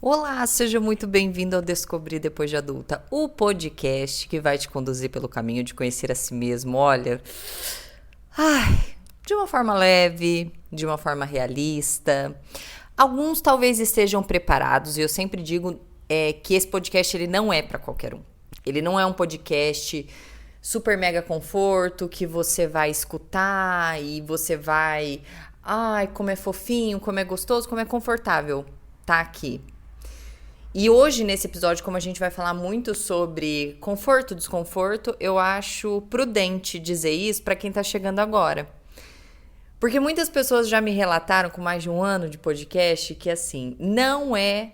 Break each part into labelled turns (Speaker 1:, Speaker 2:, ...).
Speaker 1: Olá, seja muito bem-vindo ao Descobrir Depois de Adulta, o podcast que vai te conduzir pelo caminho de conhecer a si mesmo. Olha, de uma forma leve, de uma forma realista. Alguns talvez estejam preparados, e eu sempre digo que esse podcast ele não é para qualquer um. Ele não é um podcast super mega conforto que você vai escutar e você vai, como é fofinho, como é gostoso, como é confortável tá aqui. E hoje, nesse episódio, como a gente vai falar muito sobre conforto, desconforto, eu acho prudente dizer isso para quem tá chegando agora. Porque muitas pessoas já me relataram com mais de um ano de podcast que, assim, não é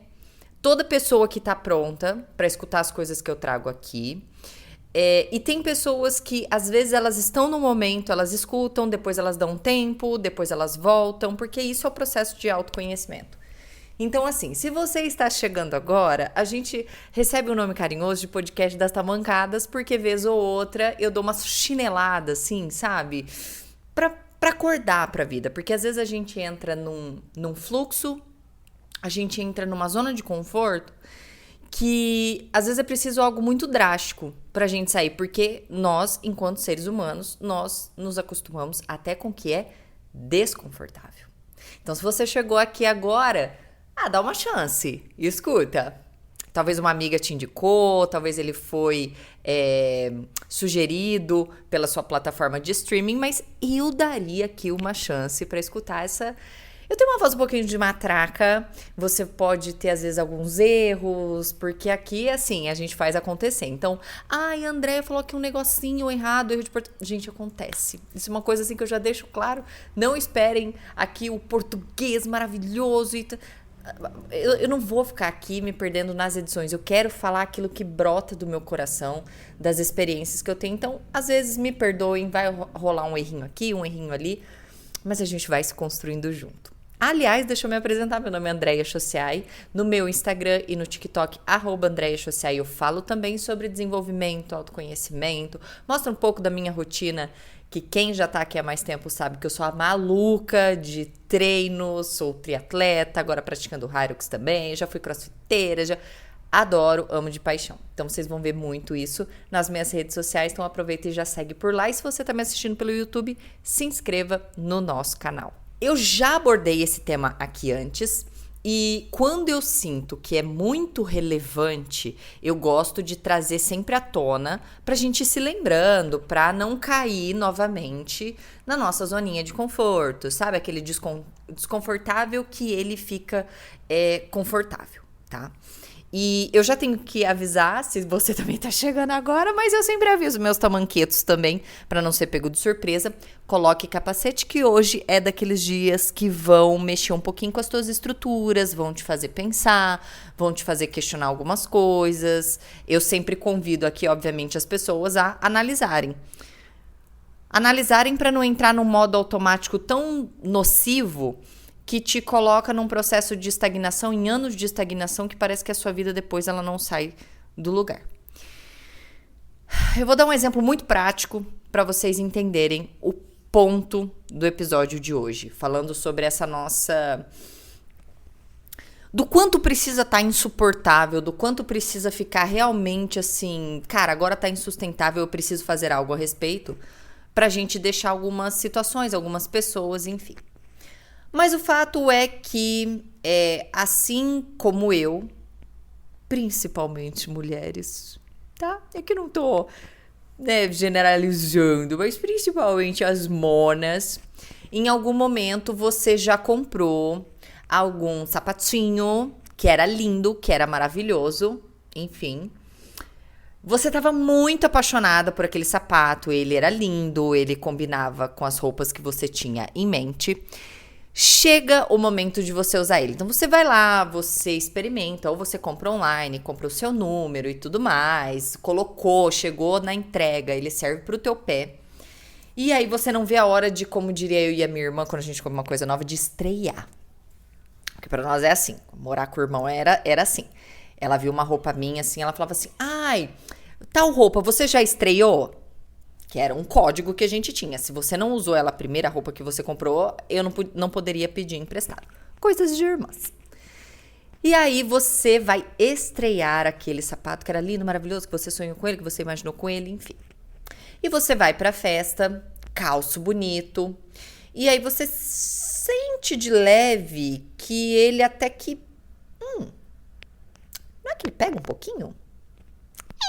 Speaker 1: toda pessoa que tá pronta para escutar as coisas que eu trago aqui. E tem pessoas que, às vezes, elas estão no momento, elas escutam, depois elas dão um tempo, depois elas voltam, porque isso é o processo de autoconhecimento. Então, assim, se você está chegando agora, a gente recebe um nome carinhoso de podcast das tamancadas, porque vez ou outra eu dou uma chinelada, assim, sabe? Pra acordar pra vida. Porque às vezes a gente entra num fluxo, a gente entra numa zona de conforto, que às vezes é preciso algo muito drástico pra gente sair. Porque nós, enquanto seres humanos, nós nos acostumamos até com o que é desconfortável. Então, se você chegou aqui agora... dá uma chance. Escuta. Talvez uma amiga te indicou, talvez ele foi sugerido pela sua plataforma de streaming, mas eu daria aqui uma chance para escutar essa... Eu tenho uma voz um pouquinho de matraca, você pode ter às vezes alguns erros, porque aqui, assim, a gente faz acontecer. Então, André falou aqui um negocinho errado, erro de português. Gente, acontece. Isso é uma coisa assim que eu já deixo claro. Não esperem aqui o português maravilhoso e... Eu não vou ficar aqui me perdendo nas edições. Eu quero falar aquilo que brota do meu coração, das experiências que eu tenho. Então, às vezes, me perdoem, vai rolar um errinho aqui, um errinho ali, mas a gente vai se construindo junto. Aliás, deixa eu me apresentar. Meu nome é Andréia Chociai. No meu Instagram e no TikTok, @Andréia Chociai, eu falo também sobre desenvolvimento, autoconhecimento. Mostro um pouco da minha rotina, que quem já tá aqui há mais tempo sabe que eu sou a maluca de treinos, sou triatleta, agora praticando Hyrox também, já fui crossfiteira, já adoro, amo de paixão. Então vocês vão ver muito isso nas minhas redes sociais, então aproveita e já segue por lá. E se você tá me assistindo pelo YouTube, se inscreva no nosso canal. Eu já abordei esse tema aqui antes, e quando eu sinto que é muito relevante, eu gosto de trazer sempre à tona pra gente ir se lembrando, pra não cair novamente na nossa zoninha de conforto, sabe? Aquele desconfortável que ele fica confortável, tá? E eu já tenho que avisar, se você também tá chegando agora, mas eu sempre aviso meus tamanquetos também, pra não ser pego de surpresa. Coloque capacete, que hoje é daqueles dias que vão mexer um pouquinho com as tuas estruturas, vão te fazer pensar, vão te fazer questionar algumas coisas. Eu sempre convido aqui, obviamente, as pessoas a analisarem. Analisarem pra não entrar num modo automático tão nocivo que te coloca num processo de estagnação, em anos de estagnação, que parece que a sua vida depois ela não sai do lugar. Eu vou dar um exemplo muito prático para vocês entenderem o ponto do episódio de hoje, falando sobre essa nossa... do quanto precisa estar insuportável, do quanto precisa ficar realmente assim, cara, agora tá insustentável, eu preciso fazer algo a respeito, pra gente deixar algumas situações, algumas pessoas, enfim. Mas o fato é que, assim como eu, principalmente mulheres, tá? É que não tô, generalizando, mas principalmente as monas, em algum momento você já comprou algum sapatinho que era lindo, que era maravilhoso, enfim. Você estava muito apaixonada por aquele sapato, ele era lindo, ele combinava com as roupas que você tinha em mente. Chega o momento de você usar ele. Então, você vai lá, você experimenta, ou você compra online, compra o seu número e tudo mais, colocou, chegou na entrega, ele serve pro teu pé. E aí, você não vê a hora de, como diria eu e a minha irmã, quando a gente compra uma coisa nova, de estrear. Porque pra nós é assim, morar com o irmão era assim. Ela viu uma roupa minha, assim, ela falava assim, tal roupa, você já estreou? Que era um código que a gente tinha. Se você não usou ela, a primeira roupa que você comprou, eu não poderia pedir emprestado. Coisas de irmãs. E aí você vai estrear aquele sapato que era lindo, maravilhoso, que você sonhou com ele, que você imaginou com ele, enfim. E você vai pra festa, calço bonito, e aí você sente de leve que ele até que... não é que ele pega um pouquinho?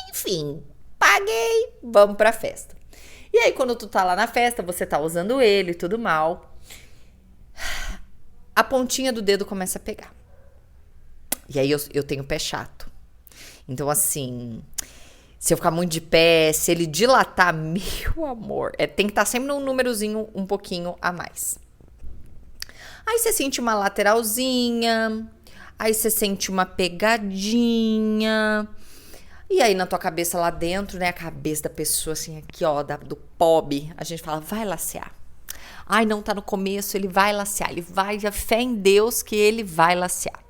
Speaker 1: Enfim, paguei, vamos pra festa. E aí quando tu tá lá na festa, você tá usando ele e tudo mal, a pontinha do dedo começa a pegar. E aí eu tenho pé chato. Então, assim, se eu ficar muito de pé, se ele dilatar, meu amor, tem que estar sempre num númerozinho um pouquinho a mais. Aí você sente uma lateralzinha, aí você sente uma pegadinha. E aí na tua cabeça lá dentro, né, a cabeça da pessoa assim, aqui ó, do pobre, a gente fala, vai lacear. Ai, não tá no começo, ele vai lacear, ele vai, a fé em Deus que ele vai lacear.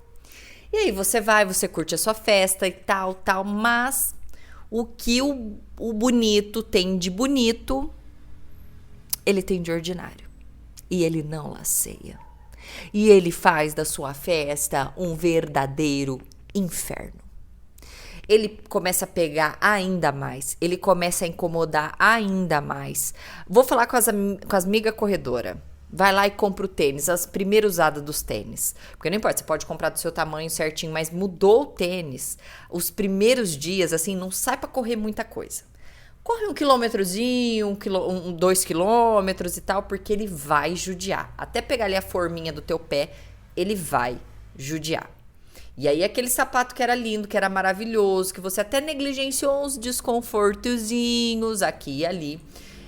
Speaker 1: E aí você vai, você curte a sua festa e tal, mas o que o bonito tem de bonito, ele tem de ordinário. E ele não laceia. E ele faz da sua festa um verdadeiro inferno. Ele começa a pegar ainda mais, ele começa a incomodar ainda mais. Vou falar com as migas corredoras. Vai lá e compra o tênis, as primeiras usadas dos tênis. Porque não importa, você pode comprar do seu tamanho certinho, mas mudou o tênis. Os primeiros assim, não sai pra correr muita coisa. Corre 1 quilômetrozinho, 2 quilômetros e tal, porque ele vai judiar. Até pegar ali a forminha do teu pé, ele vai judiar. E aí aquele sapato que era lindo, que era maravilhoso, que você até negligenciou uns desconfortozinhos aqui e ali,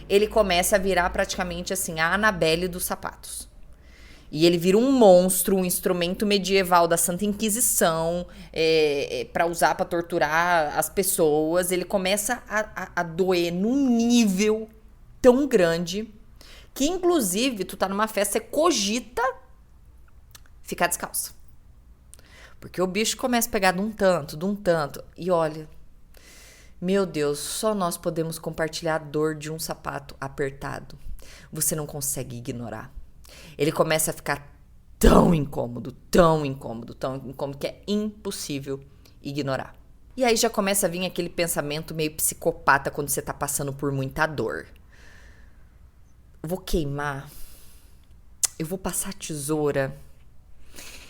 Speaker 1: ele começa a virar praticamente assim a Annabelle dos sapatos. E ele vira um monstro, um instrumento medieval da Santa Inquisição, para usar para torturar as pessoas. Ele começa a doer num nível tão grande que, inclusive, tu tá numa festa, você cogita ficar descalço. Porque o bicho começa a pegar de um tanto. E olha, meu Deus, só nós podemos compartilhar a dor de um sapato apertado. Você não consegue ignorar. Ele começa a ficar tão incômodo, que é impossível ignorar. E aí já começa a vir aquele pensamento meio psicopata quando você tá passando por muita dor. Eu vou queimar. Eu vou passar tesoura.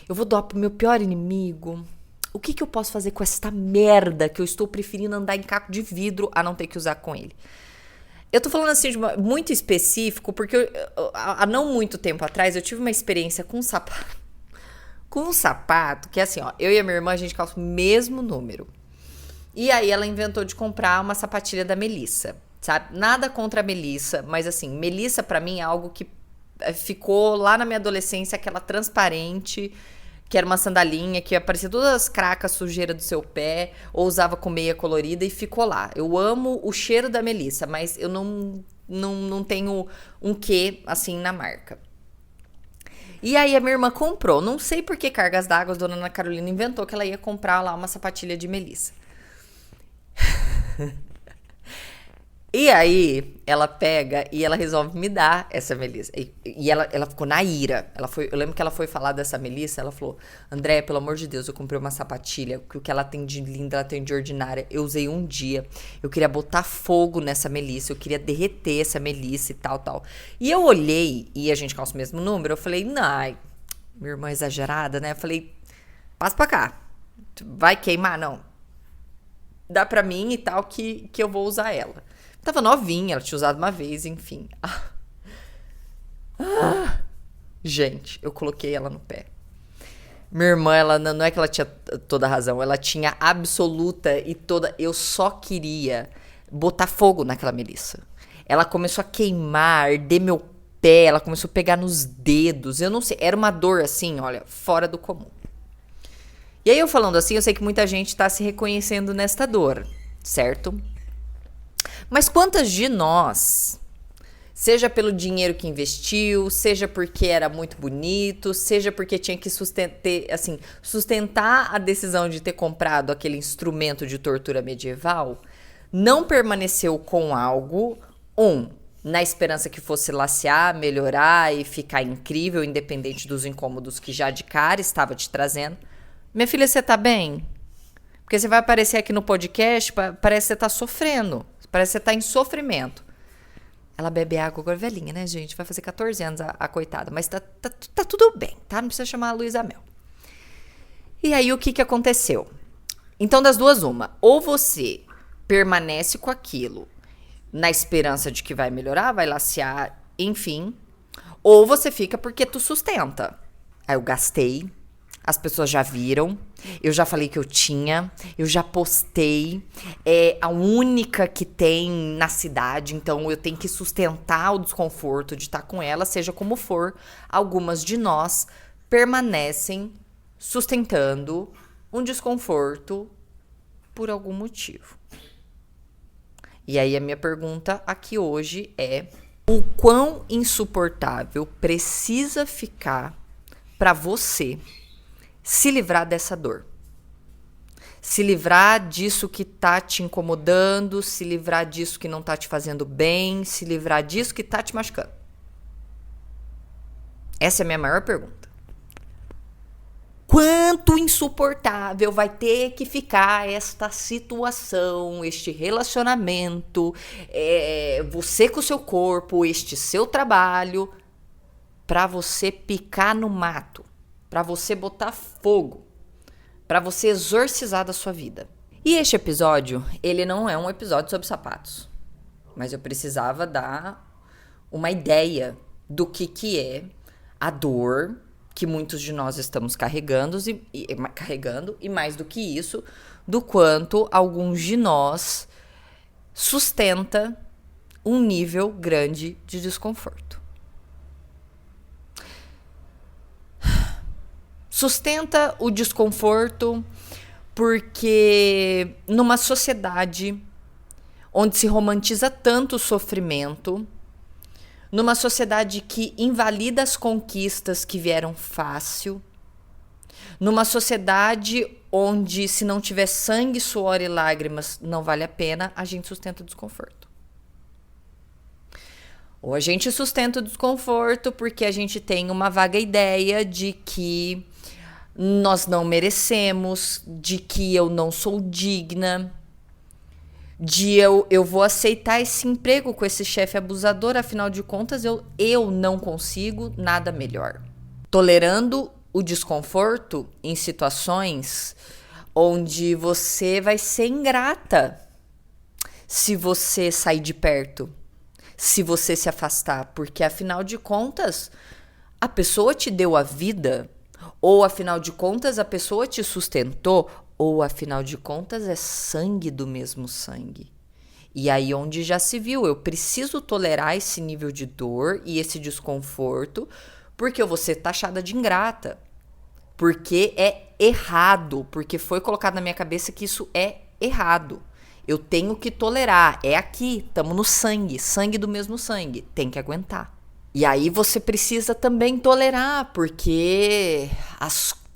Speaker 1: Eu vou doar pro meu pior inimigo. O que eu posso fazer com esta merda que eu estou preferindo andar em caco de vidro a não ter que usar com ele? Eu tô falando assim de muito específico porque há não muito tempo atrás eu tive uma experiência com um sapato. Com um sapato que assim, ó, eu e a minha irmã a gente calça o mesmo número. E aí ela inventou de comprar uma sapatilha da Melissa, sabe? Nada contra a Melissa, mas assim, Melissa pra mim é algo que ficou lá na minha adolescência, aquela transparente, que era uma sandalinha que aparecia todas as cracas, sujeira do seu pé, ou usava com meia colorida e ficou lá. Eu amo o cheiro da Melissa, mas eu não tenho um quê, assim, na marca. E aí a minha irmã comprou. Não sei por que cargas d'água, a dona Ana Carolina inventou que ela ia comprar lá uma sapatilha de Melissa. E aí, ela pega e ela resolve me dar essa Melissa. E ela ficou na ira. Eu lembro que ela foi falar dessa Melissa, ela falou, André, pelo amor de Deus, eu comprei uma sapatilha, que o que ela tem de linda, ela tem de ordinária. Eu usei um dia. Eu queria botar fogo nessa Melissa, eu queria derreter essa Melissa e tal. E eu olhei, e a gente calça o mesmo número, eu falei, ai, minha irmã exagerada, né? Eu falei, passa pra cá. Vai queimar? Não. Dá pra mim e tal, que eu vou usar ela. Tava novinha, ela tinha usado uma vez, enfim. Gente, eu coloquei ela no pé. Minha irmã, ela não é que ela tinha toda a razão, ela tinha absoluta e toda... Eu só queria botar fogo naquela Melissa. Ela começou a queimar, arder meu pé, ela começou a pegar nos dedos, eu não sei, era uma dor assim, olha, fora do comum. E aí eu falando assim, eu sei que muita gente tá se reconhecendo nesta dor, certo? Mas quantas de nós, seja pelo dinheiro que investiu, seja porque era muito bonito, seja porque tinha que sustentar a decisão de ter comprado aquele instrumento de tortura medieval, não permaneceu com algo, na esperança que fosse lacear, melhorar e ficar incrível, independente dos incômodos que já de cara estava te trazendo, Minha filha, você tá bem? Porque você vai aparecer aqui no podcast, parece que você tá sofrendo. Parece que você tá em sofrimento. Ela bebe água agora, velhinha, né, gente? Vai fazer 14 anos a coitada. Mas tá tudo bem, tá? Não precisa chamar a Luísa Mel. E aí, o que aconteceu? Então, das duas, uma. Ou você permanece com aquilo na esperança de que vai melhorar, vai lacear, enfim. Ou você fica porque tu sustenta. Aí eu gastei, as pessoas já viram, eu já falei que eu tinha, eu já postei, é a única que tem na cidade, então eu tenho que sustentar o desconforto de estar com ela, seja como for. Algumas de nós permanecem sustentando um desconforto por algum motivo. E aí a minha pergunta aqui hoje é: o quão insuportável precisa ficar para você se livrar dessa dor? Se livrar disso que tá te incomodando, se livrar disso que não tá te fazendo bem, se livrar disso que tá te machucando? Essa é a minha maior pergunta. Quanto insuportável vai ter que ficar esta situação, este relacionamento, você com o seu corpo, este seu trabalho, para você picar no mato, para você botar fogo, para você exorcizar da sua vida. E este episódio, ele não é um episódio sobre sapatos, mas eu precisava dar uma ideia do que é a dor que muitos de nós estamos carregando e mais do que isso, do quanto alguns de nós sustenta um nível grande de desconforto. Sustenta o desconforto porque numa sociedade onde se romantiza tanto o sofrimento, numa sociedade que invalida as conquistas que vieram fácil, numa sociedade onde se não tiver sangue, suor e lágrimas não vale a pena, a gente sustenta o desconforto. Ou a gente sustenta o desconforto porque a gente tem uma vaga ideia de que nós não merecemos, de que eu não sou digna, de eu vou aceitar esse emprego com esse chefe abusador, afinal de contas eu não consigo nada melhor. Tolerando o desconforto em situações onde você vai ser ingrata se você sair de perto, se você se afastar, porque afinal de contas a pessoa te deu a vida, ou afinal de contas a pessoa te sustentou, ou afinal de contas é sangue do mesmo sangue. E aí onde já se viu, eu preciso tolerar esse nível de dor e esse desconforto, porque eu vou ser taxada de ingrata. Porque é errado, porque foi colocado na minha cabeça que isso é errado. Eu tenho que tolerar, é aqui, estamos no sangue, sangue do mesmo sangue, tem que aguentar. E aí você precisa também tolerar, porque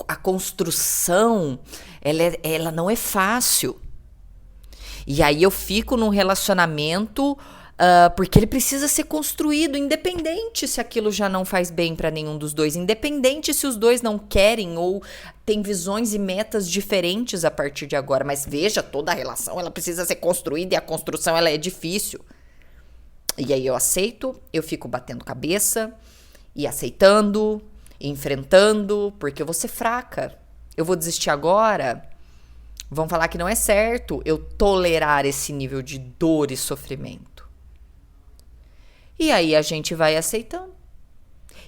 Speaker 1: a construção, ela não é fácil. E aí eu fico num relacionamento porque ele precisa ser construído, independente se aquilo já não faz bem para nenhum dos dois, independente se os dois não querem ou têm visões e metas diferentes a partir de agora. Mas veja, toda a relação ela precisa ser construída e a construção ela é difícil. E aí eu aceito, eu fico batendo cabeça e aceitando, enfrentando, porque eu vou ser fraca. Eu vou desistir agora. Vão falar que não é certo eu tolerar esse nível de dor e sofrimento. E aí a gente vai aceitando.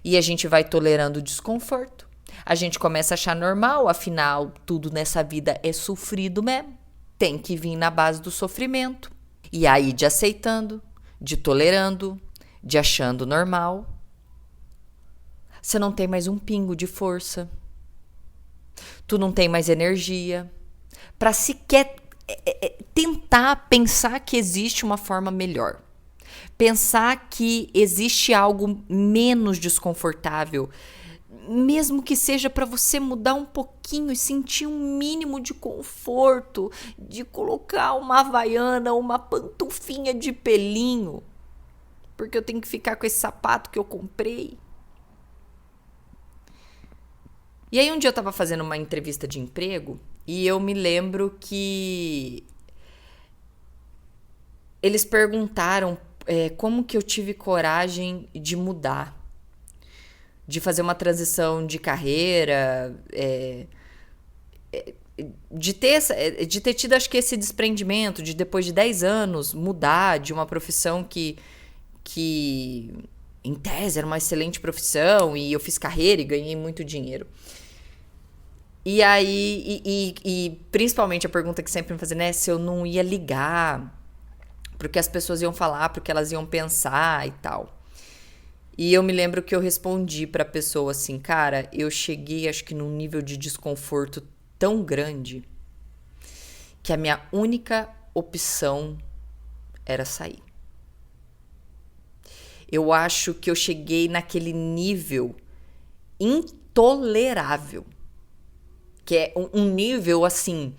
Speaker 1: E a gente vai tolerando o desconforto. A gente começa a achar normal, afinal, tudo nessa vida é sofrido mesmo. Tem que vir na base do sofrimento. E aí de aceitando, de tolerando, de achando normal, você não tem mais um pingo de força. Tu não tem mais energia para sequer tentar pensar que existe uma forma melhor. Pensar que existe algo menos desconfortável, mesmo que seja para você mudar um pouquinho e sentir um mínimo de conforto, de colocar uma havaiana ou uma pantufinha de pelinho, porque eu tenho que ficar com esse sapato que eu comprei. E aí um dia eu tava fazendo uma entrevista de emprego e eu me lembro que eles perguntaram como que eu tive coragem de mudar, de fazer uma transição de carreira, de ter tido, acho que, esse desprendimento, de depois de 10 anos mudar de uma profissão que em tese era uma excelente profissão e eu fiz carreira e ganhei muito dinheiro. E aí, e principalmente a pergunta que sempre me fazem, né, se eu não ia ligar porque as pessoas iam falar, porque elas iam pensar e tal. E eu me lembro que eu respondi pra pessoa assim, cara, eu cheguei acho que num nível de desconforto tão grande que a minha única opção era sair. Eu acho que eu cheguei naquele nível intolerável, que é um nível assim,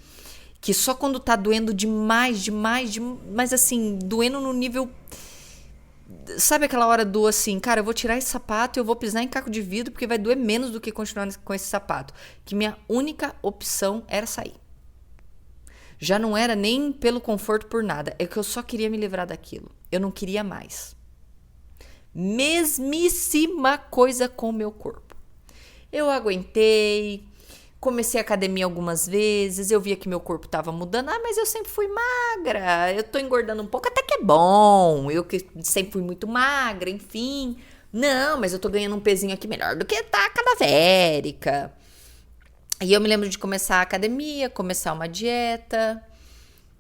Speaker 1: que só quando tá doendo demais, mas assim, doendo no nível... Sabe aquela hora do assim, cara, eu vou tirar esse sapato e eu vou pisar em caco de vidro porque vai doer menos do que continuar com esse sapato. Que minha única opção era sair. Já não era nem pelo conforto, por nada. É que eu só queria me livrar daquilo. Eu não queria mais. Mesmíssima coisa com o meu corpo. Eu aguentei, comecei a academia algumas vezes, eu via que meu corpo tava mudando. Ah, mas eu sempre fui magra, eu tô engordando um pouco, até que é bom. Eu que sempre fui muito magra, enfim. Não, mas eu tô ganhando um pezinho aqui melhor do que tá cadavérica. E eu me lembro de começar a academia, começar uma dieta.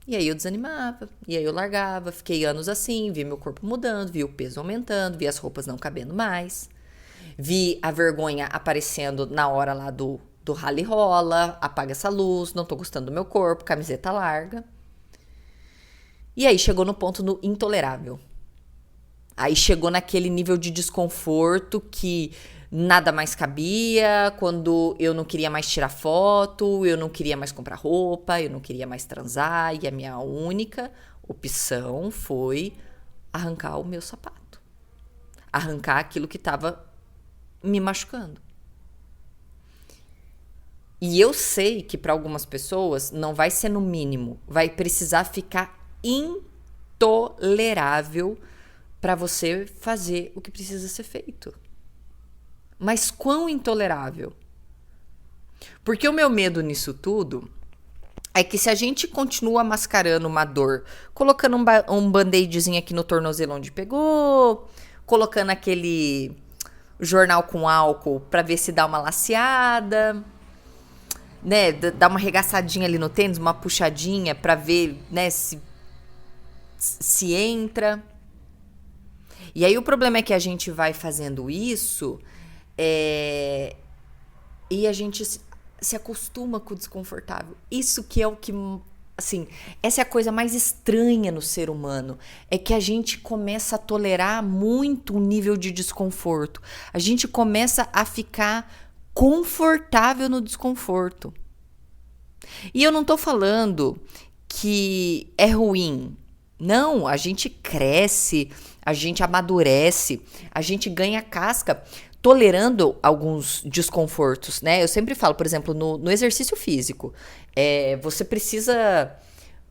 Speaker 1: E aí eu desanimava, e aí eu largava. Fiquei anos assim, vi meu corpo mudando, vi o peso aumentando, vi as roupas não cabendo mais. Vi a vergonha aparecendo na hora lá do rally rola, apaga essa luz, não tô gostando do meu corpo, camiseta larga. E aí chegou no ponto do intolerável. Aí chegou naquele nível de desconforto que nada mais cabia, quando eu não queria mais tirar foto, eu não queria mais comprar roupa, eu não queria mais transar, e a minha única opção foi arrancar o meu sapato. Arrancar aquilo que estava me machucando. E eu sei que para algumas pessoas não vai ser no mínimo, vai precisar ficar intolerável para você fazer o que precisa ser feito. Mas quão intolerável? Porque o meu medo nisso tudo é que se a gente continua mascarando uma dor, colocando um band-aidzinho aqui no tornozelo onde pegou, colocando aquele jornal com álcool para ver se dá uma laceada, né, dá uma arregaçadinha ali no tênis, uma puxadinha para ver, né, se entra. E aí o problema é que a gente vai fazendo isso e a gente se acostuma com o desconfortável. Isso que é o que, assim, essa é a coisa mais estranha no ser humano, é que a gente começa a tolerar muito um nível de desconforto. A gente começa a ficar confortável no desconforto. E eu não tô falando que é ruim. Não, a gente cresce, a gente amadurece, a gente ganha casca tolerando alguns desconfortos, né? Eu sempre falo, por exemplo, no exercício físico, você precisa...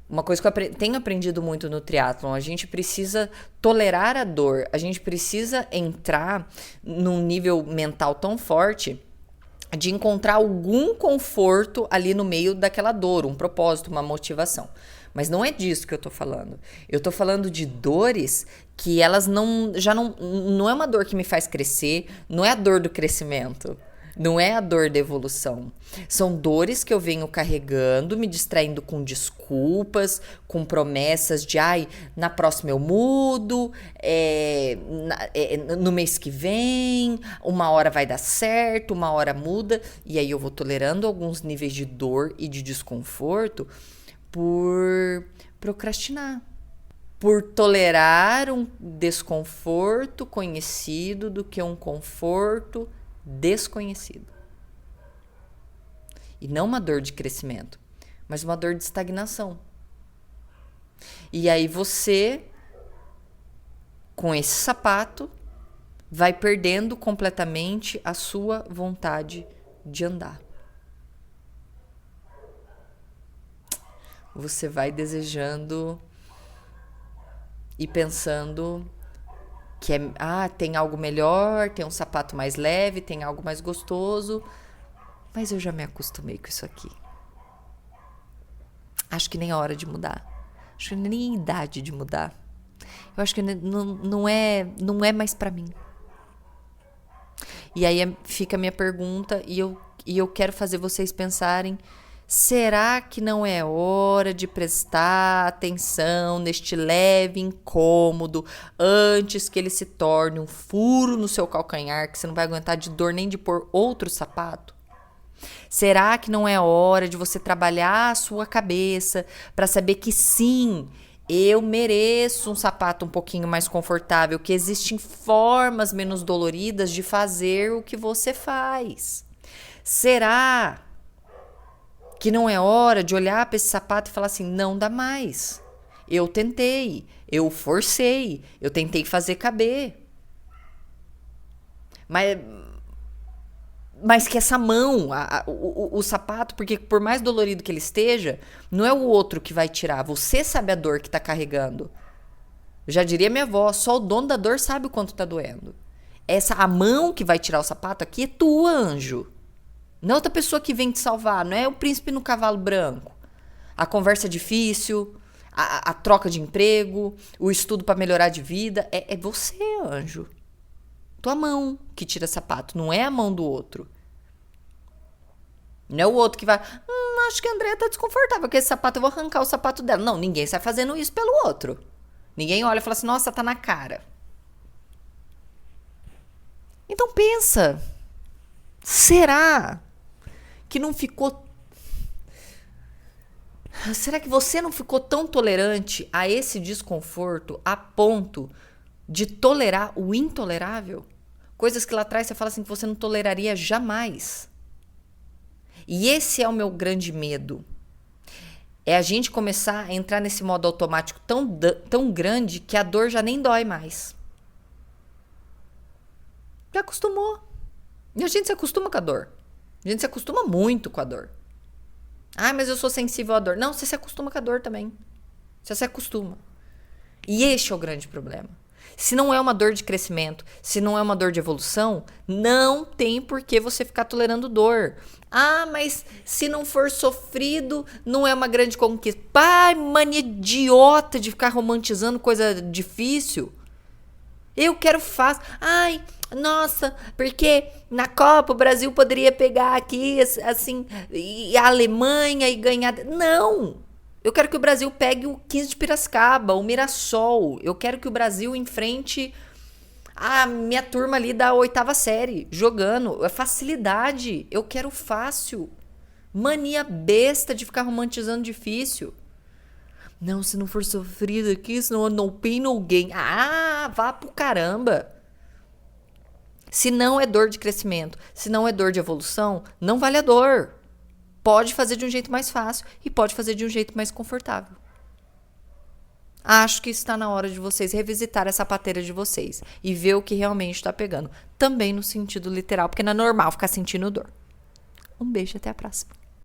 Speaker 1: Uma coisa que eu tenho aprendido muito no triatlon, a gente precisa tolerar a dor, a gente precisa entrar num nível mental tão forte de encontrar algum conforto ali no meio daquela dor, um propósito, uma motivação. Mas não é disso que eu tô falando. Eu tô falando de dores que elas não é uma dor que me faz crescer, não é a dor do crescimento, não é a dor da evolução. São dores que eu venho carregando, me distraindo com desculpas, com promessas de, na próxima eu mudo, no mês que vem, uma hora vai dar certo, uma hora muda. E aí eu vou tolerando alguns níveis de dor e de desconforto por procrastinar. Por tolerar um desconforto conhecido do que um conforto desconhecido. E não uma dor de crescimento, mas uma dor de estagnação. E aí você, com esse sapato, vai perdendo completamente a sua vontade de andar. Você vai desejando e pensando que tem algo melhor, tem um sapato mais leve, tem algo mais gostoso, mas eu já me acostumei com isso aqui. Acho que nem é hora de mudar. Acho que nem é idade de mudar. Eu acho que não é mais pra mim. E aí fica a minha pergunta e eu quero fazer vocês pensarem: será que não é hora de prestar atenção neste leve incômodo antes que ele se torne um furo no seu calcanhar que você não vai aguentar de dor nem de pôr outro sapato? Será que não é hora de você trabalhar a sua cabeça para saber que sim, eu mereço um sapato um pouquinho mais confortável, que existem formas menos doloridas de fazer o que você faz? Será que não é hora de olhar para esse sapato e falar assim: não dá mais. Eu tentei, eu forcei, eu tentei fazer caber. Mas que essa mão, o sapato, porque por mais dolorido que ele esteja, não é o outro que vai tirar. Você sabe a dor que está carregando. Já diria minha avó, só o dono da dor sabe o quanto está doendo. A mão que vai tirar o sapato aqui é tua, anjo. Não é outra pessoa que vem te salvar, não é o príncipe no cavalo branco. A conversa difícil, a troca de emprego, o estudo para melhorar de vida, é você, anjo. Tua mão que tira sapato, não é a mão do outro. Não é o outro que vai, acho que a Andrea tá desconfortável com esse sapato, eu vou arrancar o sapato dela. Não, ninguém sai fazendo isso pelo outro. Ninguém olha e fala assim: nossa, tá na cara. Então pensa, será que não ficou... Será que você não ficou tão tolerante a esse desconforto a ponto de tolerar o intolerável? Coisas que lá atrás você fala assim que você não toleraria jamais. E esse é o meu grande medo. É a gente começar a entrar nesse modo automático tão grande que a dor já nem dói mais. Já acostumou. E a gente se acostuma com a dor. A gente se acostuma muito com a dor. Mas eu sou sensível à dor. Não, você se acostuma com a dor também. Você se acostuma. E este é o grande problema. Se não é uma dor de crescimento, se não é uma dor de evolução, não tem por que você ficar tolerando dor. Mas se não for sofrido, não é uma grande conquista. Mania idiota de ficar romantizando coisa difícil. Eu quero fácil. Nossa, porque na Copa o Brasil poderia pegar aqui, assim, e a Alemanha e ganhar. Não! Eu quero que o Brasil pegue o 15 de Piracicaba, o Mirassol. Eu quero que o Brasil enfrente a minha turma ali da 8ª série, jogando. É facilidade. Eu quero fácil. Mania besta de ficar romantizando difícil. Não, se não for sofrido aqui, senão no pain, no gain. Vá pro caramba. Se não é dor de crescimento, se não é dor de evolução, não vale a dor. Pode fazer de um jeito mais fácil e pode fazer de um jeito mais confortável. Acho que está na hora de vocês revisitar essa sapateira de vocês e ver o que realmente está pegando. Também no sentido literal, porque não é normal ficar sentindo dor. Um beijo e até a próxima.